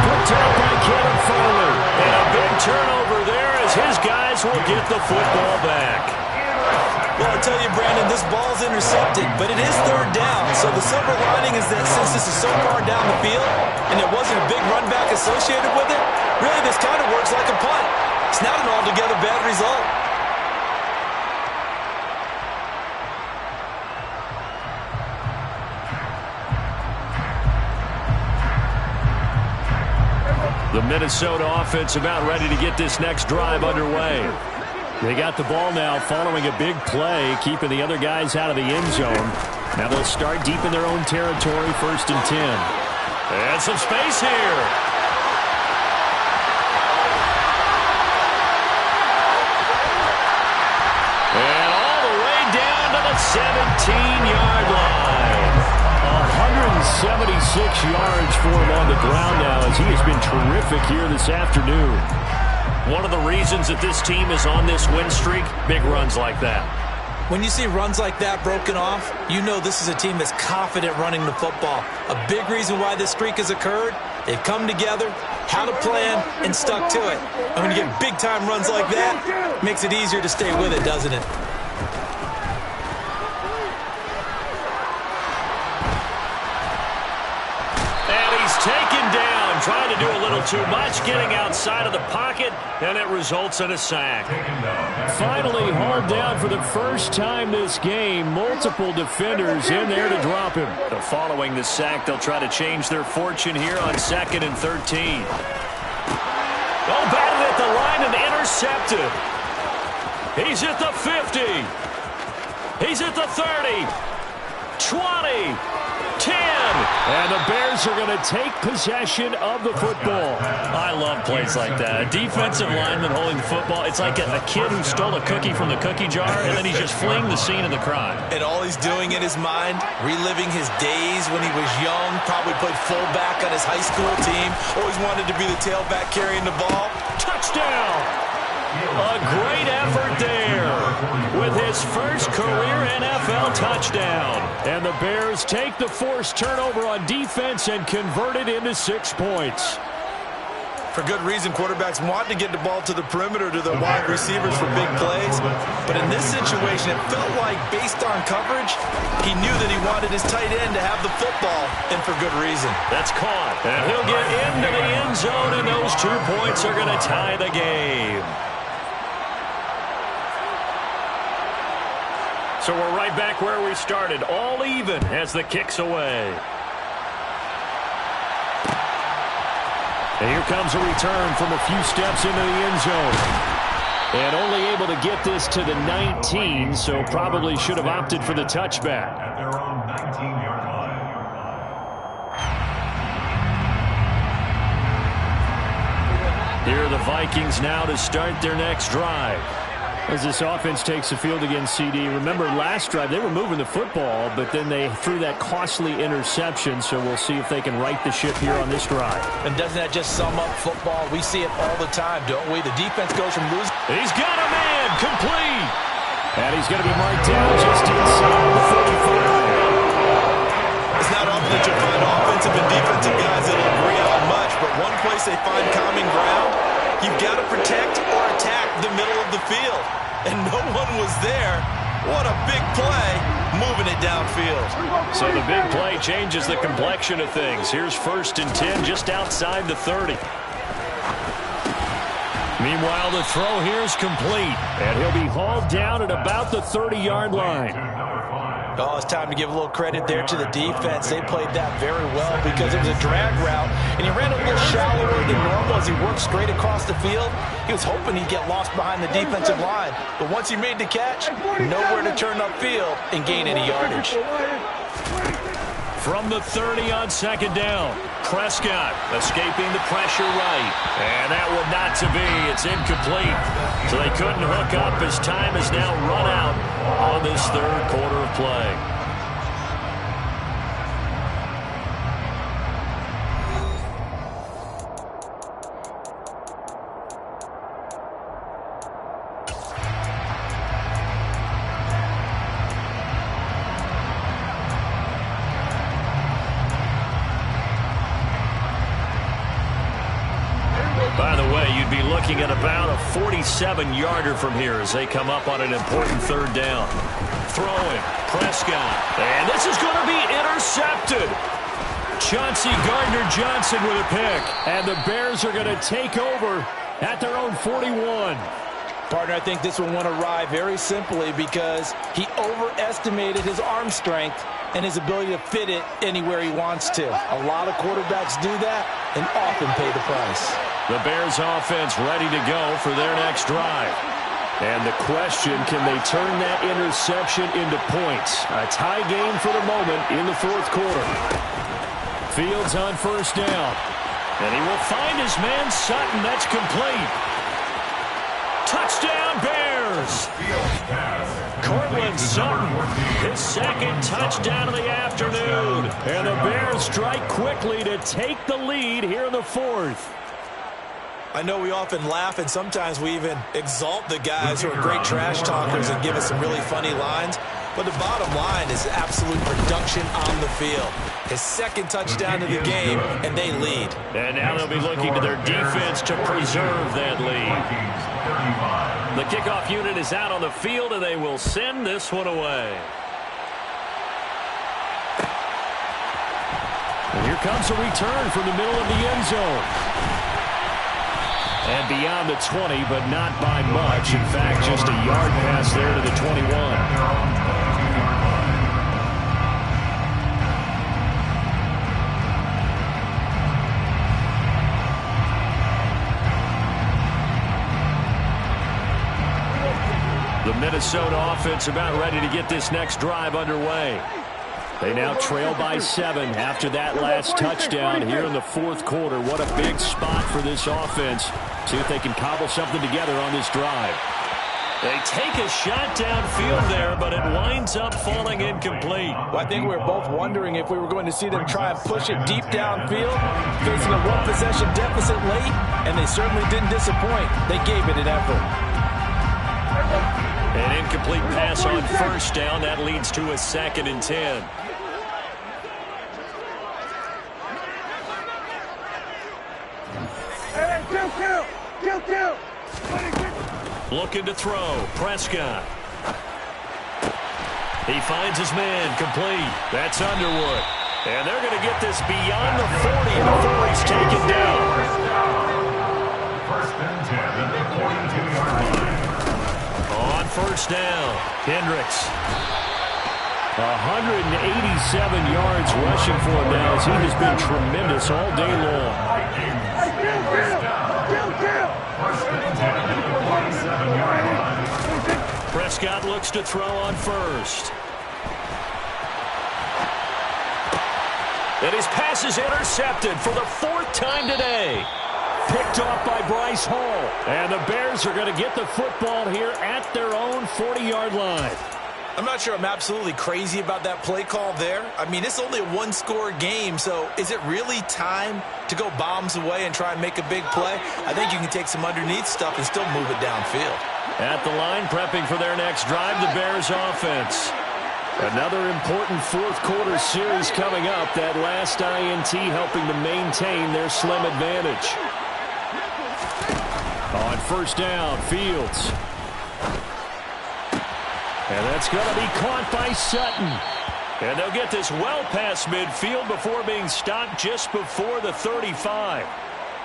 Put down by Kevin Farley. And a big turnover there as his guys will get the football back. Well, I tell you, Brandon, this ball's intercepted, but it is 3rd down. So the silver lining is that since this is so far down the field and there wasn't a big run back associated with it, really this kind of works like a punt. It's not an altogether bad result. The Minnesota offense about ready to get this next drive underway. They got the ball now following a big play, keeping the other guys out of the end zone. Now they'll start deep in their own territory, 1st and 10. And some space here. And all the way down to the 17-yard line. 176 yards for him on the ground now, as he has been terrific here this afternoon. One of the reasons that this team is on this win streak, big runs like that. When you see runs like that broken off, you know this is a team that's confident running the football. A big reason why this streak has occurred, they've come together, had a plan, and stuck to it. And when you get big-time runs like that, it makes it easier to stay with it, doesn't it? Taken down, trying to do a little too much, getting outside of the pocket, and it results in a sack. Finally hauled down for the first time this game. Multiple defenders in there to drop him. Following the sack, they'll try to change their fortune here on 2nd and 13. Oh, batted at the line and intercepted. He's at the 50. He's at the 30. 20. 10. And the Bears are going to take possession of the football. I love plays like that. A defensive lineman holding the football. It's like a kid who stole a cookie from the cookie jar, and then he's just fleeing the scene of the crime. And all he's doing in his mind, reliving his days when he was young, probably played fullback on his high school team, always wanted to be the tailback carrying the ball. Touchdown! A great effort there with his first career NFL touchdown. And the Bears take the forced turnover on defense and convert it into 6 points. For good reason, quarterbacks want to get the ball to the perimeter to their wide receivers for big plays. But in this situation, it felt like, based on coverage, he knew that he wanted his tight end to have the football, and for good reason. That's caught. And he'll get into the end zone, and those 2 points are going to tie the game. So we're right back where we started, all even as the kick's away. And here comes a return from a few steps into the end zone. And only able to get this to the 19, so probably should have opted for the touchback. At their own 19-yard line. Here are the Vikings now to start their next drive. As this offense takes the field against CD, remember last drive they were moving the football, but then they threw that costly interception, so we'll see if they can right the ship here on this drive. And doesn't that just sum up football? We see it all the time, don't we? The defense goes from losing. He's got a man, complete. And he's going to be marked down just inside the 45. It's not often that you'll find offensive and defensive guys that will agree on much, but one place they find common ground, you've got to protect or attack the middle of the field. And no one was there. What a big play, moving it downfield. So the big play changes the complexion of things. Here's 1st and 10 just outside the 30. Meanwhile, the throw here is complete. And he'll be hauled down at about the 30-yard line. Oh, it's time to give a little credit there to the defense. They played that very well because it was a drag route, and he ran a little shallower than normal as he worked straight across the field. He was hoping he'd get lost behind the defensive line, but once he made the catch, nowhere to turn upfield and gain any yardage. From the 30 on 2nd down, Prescott escaping the pressure right. And that one not to be. It's incomplete. So they couldn't hook up as time has now run out on this 3rd quarter of play. By the way, you'd be looking at about a 47-yarder from here as they come up on an important 3rd down. Throwing, Prescott. And this is going to be intercepted. Chauncey Gardner-Johnson with a pick. And the Bears are going to take over at their own 41. Partner, I think this one went awry very simply because he overestimated his arm strength and his ability to fit it anywhere he wants to. A lot of quarterbacks do that and often pay the price. The Bears offense ready to go for their next drive. And the question, can they turn that interception into points? A tie game for the moment in the 4th quarter. Fields on 1st down. And he will find his man Sutton. That's complete. Touchdown Bears! Cortland Sutton, his 2nd touchdown of the afternoon. And the Bears strike quickly to take the lead here in the 4th. I know we often laugh and sometimes we even exalt the guys who are great trash talkers and give us some really funny lines. But the bottom line is absolute production on the field. His 2nd touchdown of the game, and they lead. And now they'll be looking to their defense to preserve that lead. The kickoff unit is out on the field, and they will send this one away. And here comes a return from the middle of the end zone. And beyond the 20, but not by much. In fact, just a yard pass there to the 21. The Minnesota offense about ready to get this next drive underway. They now trail by 7 after that last touchdown here in the 4th quarter. What a big spot for this offense. See if they can cobble something together on this drive. They take a shot downfield there, but it winds up falling incomplete. Well, I think we were both wondering if we were going to see them try and push it deep downfield, facing a 1-possession deficit late, and they certainly didn't disappoint. They gave it an effort. An incomplete pass on 1st down. That leads to a 2nd and 10. Looking to throw. Prescott. He finds his man, complete. That's Underwood. And they're going to get this beyond the 40 before he's taken down. First and 10 at the 42-yard line. On first down, Hendricks. 187 yards rushing for him now as he has been tremendous all day long. First and 10 at the 47-yard line. Prescott looks to throw on first. And his pass is intercepted for the 4th time today. Picked off by Bryce Hall. And the Bears are going to get the football here at their own 40-yard line. I'm not sure I'm absolutely crazy about that play call there. I mean, it's only a one-score game, so is it really time to go bombs away and try and make a big play? I think you can take some underneath stuff and still move it downfield. At the line, prepping for their next drive, the Bears offense. Another important 4th quarter series coming up. That last INT helping to maintain their slim advantage. On first down, Fields. And that's going to be caught by Sutton. And they'll get this well past midfield before being stopped just before the 35.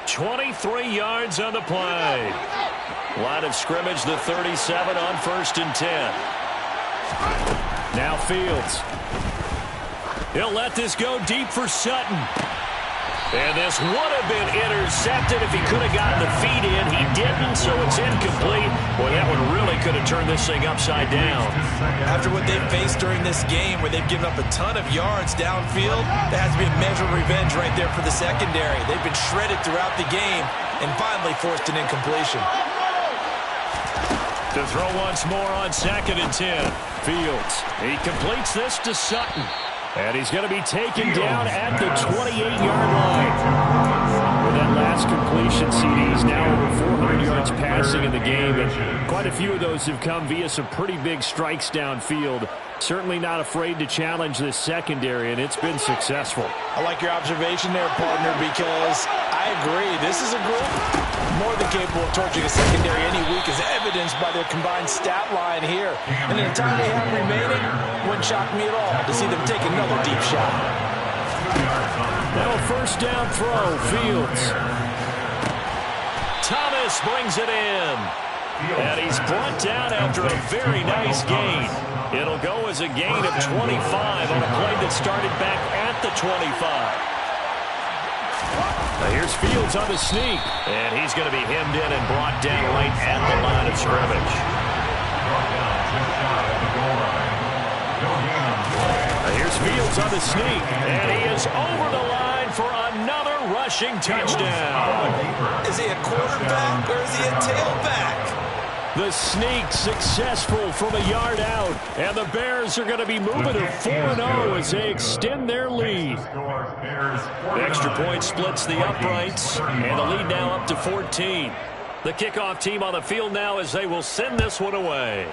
23 yards on the play. Line of scrimmage, the 37 on first and 10. Now Fields. He'll let this go deep for Sutton. And this would have been intercepted if he could have gotten the feet in. He didn't, so it's incomplete. Boy, that one really could have turned this thing upside down. After what they've faced during this game, where they've given up a ton of yards downfield, there has to be a measure of revenge right there for the secondary. They've been shredded throughout the game and finally forced an incompletion. To throw once more on 2nd and 10. Fields. He completes this to Sutton. And he's going to be taken down at the 28-yard line. With that last completion, CD's now over 400 yards passing in the game. And quite a few of those have come via some pretty big strikes downfield. Certainly not afraid to challenge this secondary, and it's been successful. I like your observation there, partner, because I agree. This is a group more than capable of torching a secondary any week, as evidenced by their combined stat line here. And in the time they have remaining, wouldn't shock me at all to see them take another deep shot. Now a first down throw, Fields. Thomas brings it in. And he's brought down after a very nice gain. It'll go as a gain of 25 on a play that started back at the 25. Now here's Fields on the sneak. And he's going to be hemmed in and brought down right at the line of scrimmage. Now here's Fields on the sneak. And he is over the line for another rushing touchdown. Is he a quarterback or is he a tailback? The sneak successful from a yard out. And the Bears are going to be moving to 4-0 as they extend their lead. The extra point splits the uprights. And the lead now up to 14. The kickoff team on the field now as they will send this one away.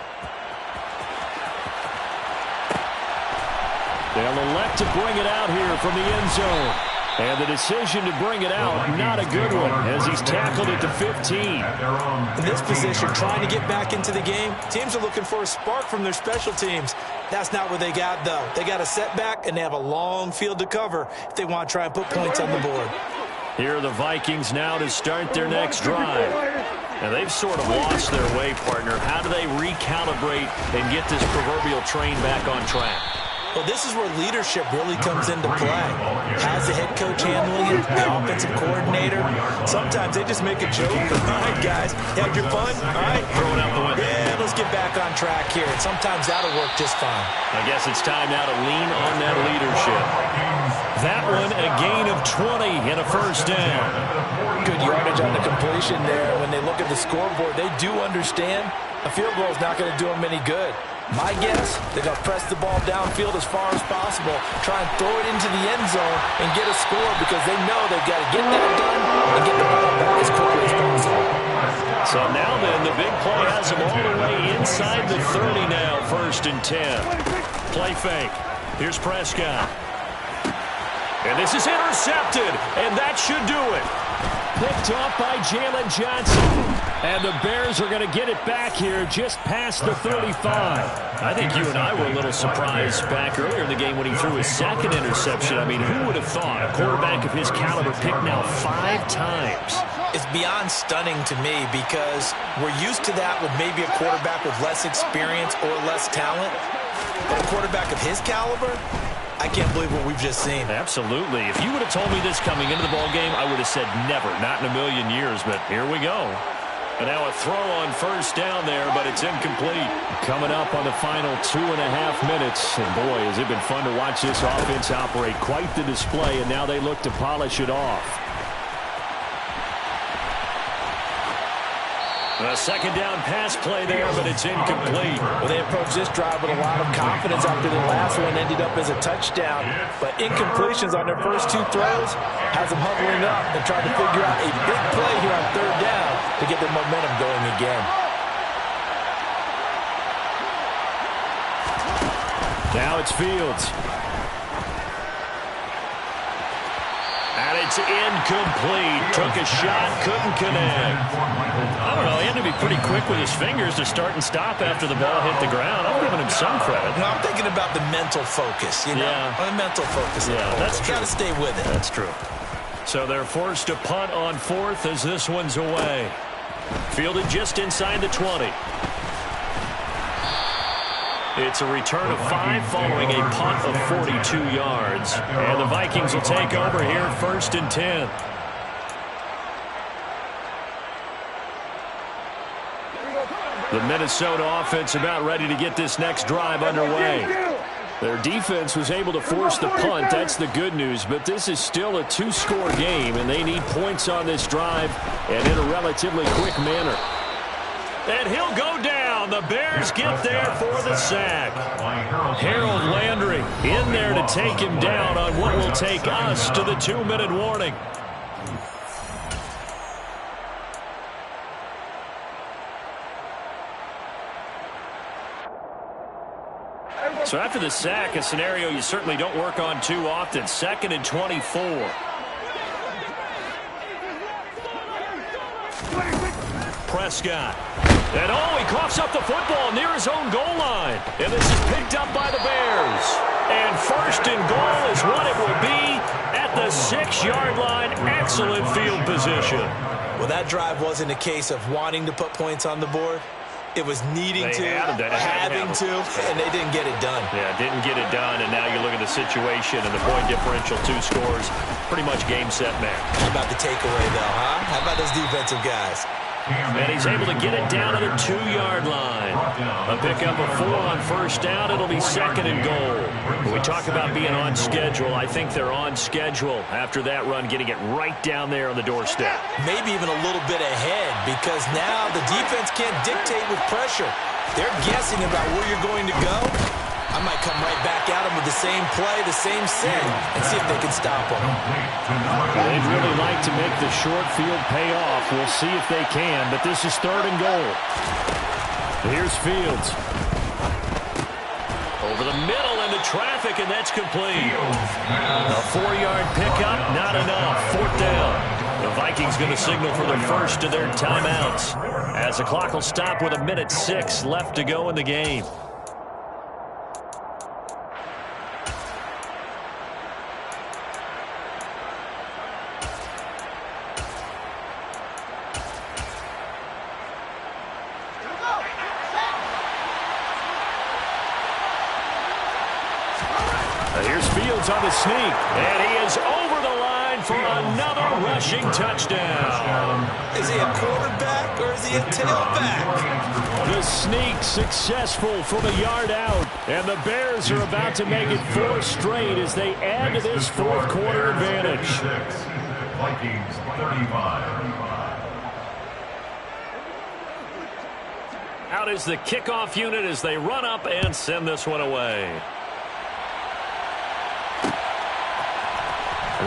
They'll elect to bring it out here from the end zone. And the decision to bring it out, not a good one, as he's tackled it to 15. In this position, trying to get back into the game, teams are looking for a spark from their special teams. That's not what they got, though. They got a setback, and they have a long field to cover if they want to try and put points on the board. Here are the Vikings now to start their next drive. And they've sort of lost their way, partner. How do they recalibrate and get this proverbial train back on track? Well, this is where leadership really comes into play. How's the head coach handling it? The offensive coordinator? Sometimes they just make a joke. All right, guys, had your fun? All right, throw it out the window. Yeah, let's get back on track here. And sometimes that'll work just fine. I guess it's time now to lean on that leadership. That one, a gain of 20 and a first down. Good yardage on the completion there. When they look at the scoreboard, they do understand a field goal is not going to do them any good. My guess, they're going to press the ball downfield as far as possible, try and throw it into the end zone and get a score because they know they've got to get that done and get the ball back as quickly as possible. So now then, the big play has them all the way inside the 30 now, 1st and 10. Play fake. Here's Prescott. And this is intercepted, and that should do it. picked off by Jalen Johnson. And the Bears are going to get it back here just past the 35. I think you and I were a little surprised back earlier in the game when he threw his second interception. I mean, who would have thought a quarterback of his caliber picked now 5 times? It's beyond stunning to me because we're used to that with maybe a quarterback with less experience or less talent. But a quarterback of his caliber, I can't believe what we've just seen. Absolutely. If you would have told me this coming into the ballgame, I would have said never, not in a million years, but here we go. And now a throw on first down there, but it's incomplete. Coming up on the final 2.5 minutes. And boy, has it been fun to watch this offense operate. Quite the display, and now they look to polish it off. A second down pass play there, but it's incomplete. Well, they approached this drive with a lot of confidence after the last one ended up as a touchdown. But incompletions on their first 2 throws has them huddling up and trying to figure out a big play here on third down to get their momentum going again. Now it's Fields. And it's incomplete. Took a shot, couldn't connect. I don't know, he had to be pretty quick with his fingers to start and stop after the ball hit the ground. I'm giving him some credit. No, I'm thinking about the mental focus, you know? Yeah. The mental focus. Yeah, that's true. Got to stay with it. That's true. So they're forced to punt on 4th as this one's away. Fielded just inside the 20. It's a return of 5 following a punt of 42 yards. And the Vikings will take over here 1st and 10. The Minnesota offense about ready to get this next drive underway. Their defense was able to force the punt. That's the good news. But this is still a 2-score game, and they need points on this drive and in a relatively quick manner. And he'll go down. The Bears get there for the sack. Harold Landry in there to take him down on what will take us to the 2-minute warning. So after the sack, a scenario you certainly don't work on too often. 2nd and 24. Prescott. And he coughs up the football near his own goal line. And this is picked up by the Bears. And 1st and goal is what it will be at the 6-yard line. Excellent field position. Well, that drive wasn't a case of wanting to put points on the board. It was needing to, having to, and they didn't get it done. Yeah, didn't get it done, and now you look at the situation and the point differential, 2 scores, pretty much game, set, match. How about the takeaway, though, huh? How about those defensive guys? And he's able to get it down to the 2-yard line. A pickup of 4 on first down. It'll be 2nd and goal. When we talk about being on schedule, I think they're on schedule after that run, getting it right down there on the doorstep. Maybe even a little bit ahead, because now the defense can't dictate with pressure. They're guessing about where you're going to go. I might come right back at them with the same play, the same set, and see if they can stop them. They'd really like to make the short field pay off. We'll see if they can, but this is 3rd and goal. Here's Fields. Over the middle into traffic, and that's complete. A 4-yard pickup, not enough. 4th down. The Vikings going to signal for the first of their timeouts, as the clock will stop with 1:06 left to go in the game. Here's Fields on the sneak, and he is over the line for another rushing touchdown. Is he a quarterback or is he a tailback? The sneak successful from a yard out, and the Bears are about to make it 4 straight as they add to this 4th quarter advantage. Vikings 35. Out is the kickoff unit as they run up and send this one away.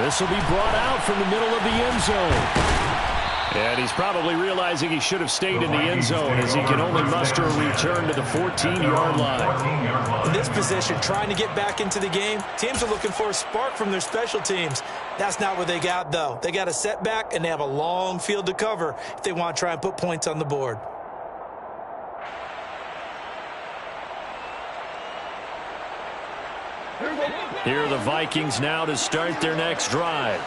This will be brought out from the middle of the end zone. And he's probably realizing he should have stayed in the end zone as he can only muster a return to the 14-yard line. In this position, trying to get back into the game, teams are looking for a spark from their special teams. That's not what they got, though. They got a setback, and they have a long field to cover if they want to try and put points on the board. Here are the Vikings now to start their next drive.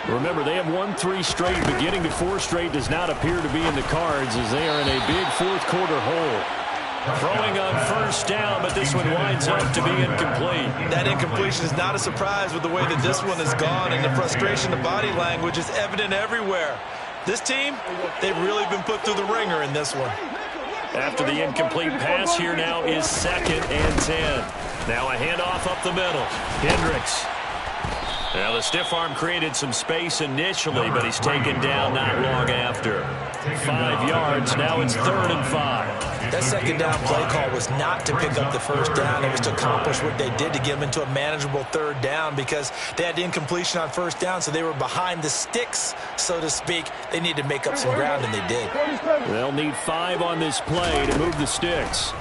Remember, they have won 3 straight. Beginning to 4 straight does not appear to be in the cards as they are in a big fourth-quarter hole. Throwing on first down, but this one winds up to be incomplete. That incompletion is not a surprise with the way that this one has gone, and the frustration, the body language is evident everywhere. This team, they've really been put through the ringer in this one. After the incomplete pass, here now is 2nd and 10. Now a handoff up the middle. Hendricks. Now the stiff arm created some space initially, but he's taken down not long after. 5 yards. Now it's 3rd and 5. That second down play call was not to pick up the first down. It was to accomplish what they did to get them into a manageable 3rd down because they had the incompletion on first down, so they were behind the sticks, so to speak. They needed to make up some ground, and they did. They'll need 5 on this play to move the sticks.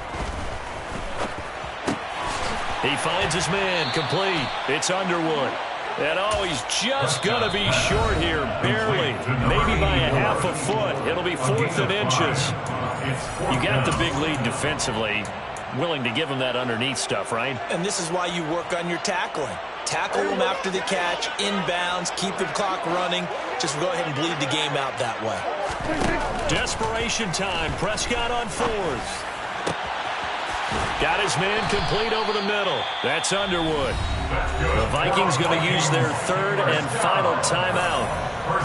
He finds his man complete. It's Underwood. And he's just going to be short here, barely, maybe by a half a foot. It'll be 4th and inches. You got the big lead defensively, willing to give him that underneath stuff, right? And this is why you work on your tackling. Tackle them after the catch, inbounds, keep the clock running. Just go ahead and bleed the game out that way. Desperation time. Prescott on 4th. Got his man complete over the middle. That's Underwood. The Vikings going to use their 3rd and final timeout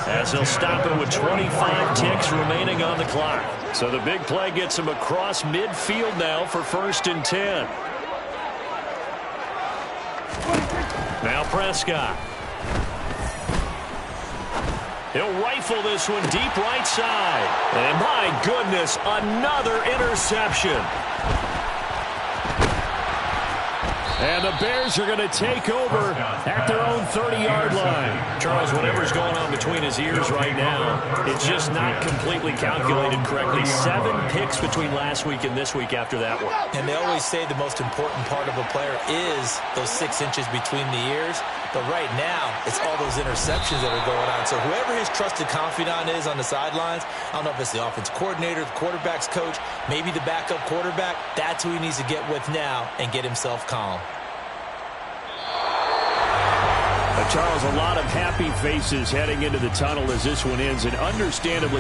as they'll stop it with 25 ticks remaining on the clock. So the big play gets him across midfield now for 1st and 10. Now Prescott. He'll rifle this one deep right side. And my goodness, another interception. And the Bears are going to take over at their own 30-yard line. Charles, whatever's going on between his ears right now, it's just not completely calculated correctly. 7 picks between last week and this week after that one. And they always say the most important part of a player is those 6 inches between the ears. But right now, it's all those interceptions that are going on. So whoever his trusted confidant is on the sidelines, I don't know if it's the offense coordinator, the quarterback's coach, maybe the backup quarterback, that's who he needs to get with now and get himself calm. Charles, a lot of happy faces heading into the tunnel as this one ends, and understandably